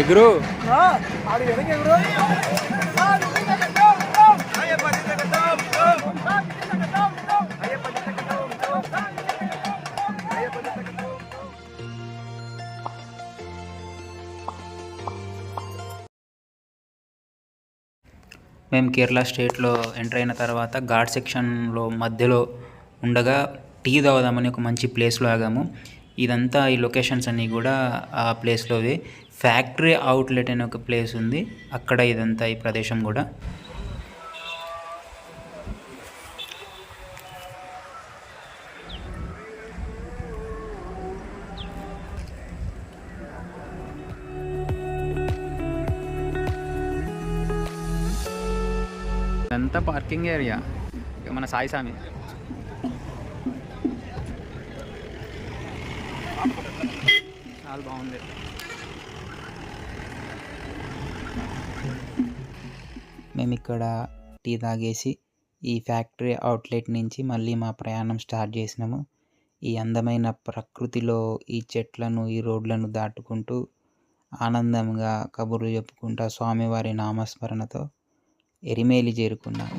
ఎగురు మేము కేరళ స్టేట్లో ఎంటర్ అయిన తర్వాత ఘాట్ సెక్షన్లో మధ్యలో ఉండగా టీ తాగుదామని ఒక మంచి ప్లేస్లో ఆగాము. ఇదంతా ఈ లొకేషన్స్ అన్నీ కూడా ఆ ప్లేస్లోవి. ఫ్యాక్టరీ అవుట్లెట్ అనే ఒక ప్లేస్ ఉంది, అక్కడ ఇదంతా ఈ ప్రదేశం కూడా. ఇదంతా పార్కింగ్ ఏరియా మన సాయి స్వామి. చాలా బాగుంది. మేము ఇక్కడ టీ తాగేసి ఈ ఫ్యాక్టరీ అవుట్లెట్ నుంచి మళ్ళీ మా ప్రయాణం స్టార్ట్ చేసినాము. ఈ అందమైన ప్రకృతిలో ఈ చెట్లను ఈ రోడ్లను దాటుకుంటూ ఆనందంగా కబుర్లు చెప్పుకుంటూ స్వామివారి నామస్మరణతో ఎరిమేలి చేరుకున్నాము.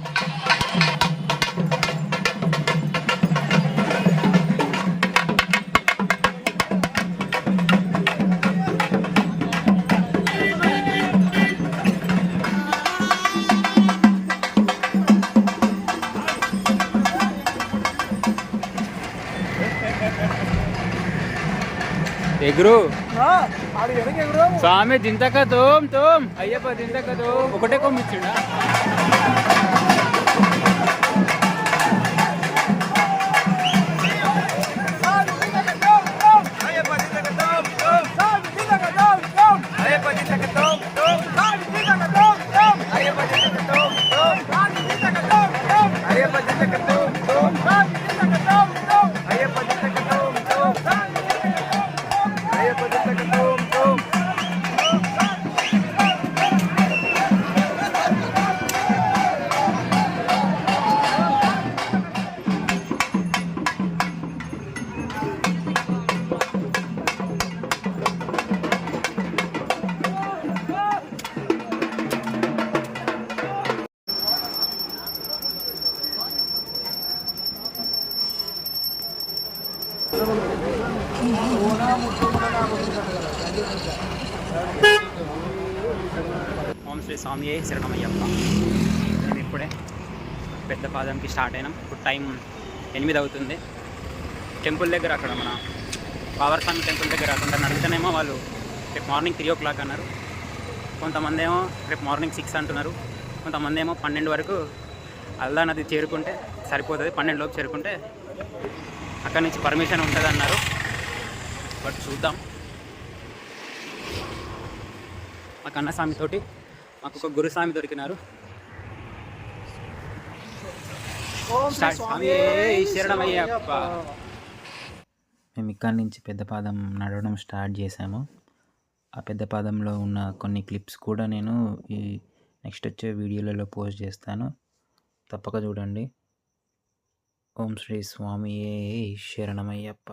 ఎగురు స్వామి దింతక తోమ్ అయ్యప్ప దింతక ఒకటే కొమ్మిచ్చిండా. ఓం శ్రీ స్వామి శరణమయ్యప్ప. మేము ఇప్పుడే పెద్ద పాదంకి స్టార్ట్ అయినాం. ఇప్పుడు టైం 8 అవుతుంది. టెంపుల్ దగ్గర అక్కడ మన పవర్ స్వామి టెంపుల్ దగ్గర అక్కడ అడిగితేనేమో వాళ్ళు రేపు మార్నింగ్ 3 o'clock అన్నారు. కొంతమంది ఏమో రేపు మార్నింగ్ 6 అంటున్నారు. కొంతమంది ఏమో 12 వరకు అల్లా నది చేరుకుంటే సరిపోతుంది, 12 లోపు చేరుకుంటే అక్కడి నుంచి పర్మిషన్ ఉంటుంది అన్నారు. బట్ చూద్దాం. మా కన్నస్వామితోటి మాకు ఒక గురుస్వామి దొరికినారు. మేము ఇక్కడి నుంచి పెద్ద పాదం నడవడం స్టార్ట్ చేసాము. ఆ పెద్ద పాదంలో ఉన్న కొన్ని క్లిప్స్ కూడా నేను ఈ నెక్స్ట్ వచ్చే వీడియోలలో పోస్ట్ చేస్తాను, తప్పక చూడండి. ఓం శ్రీ స్వామి శరణమయ్యప్ప.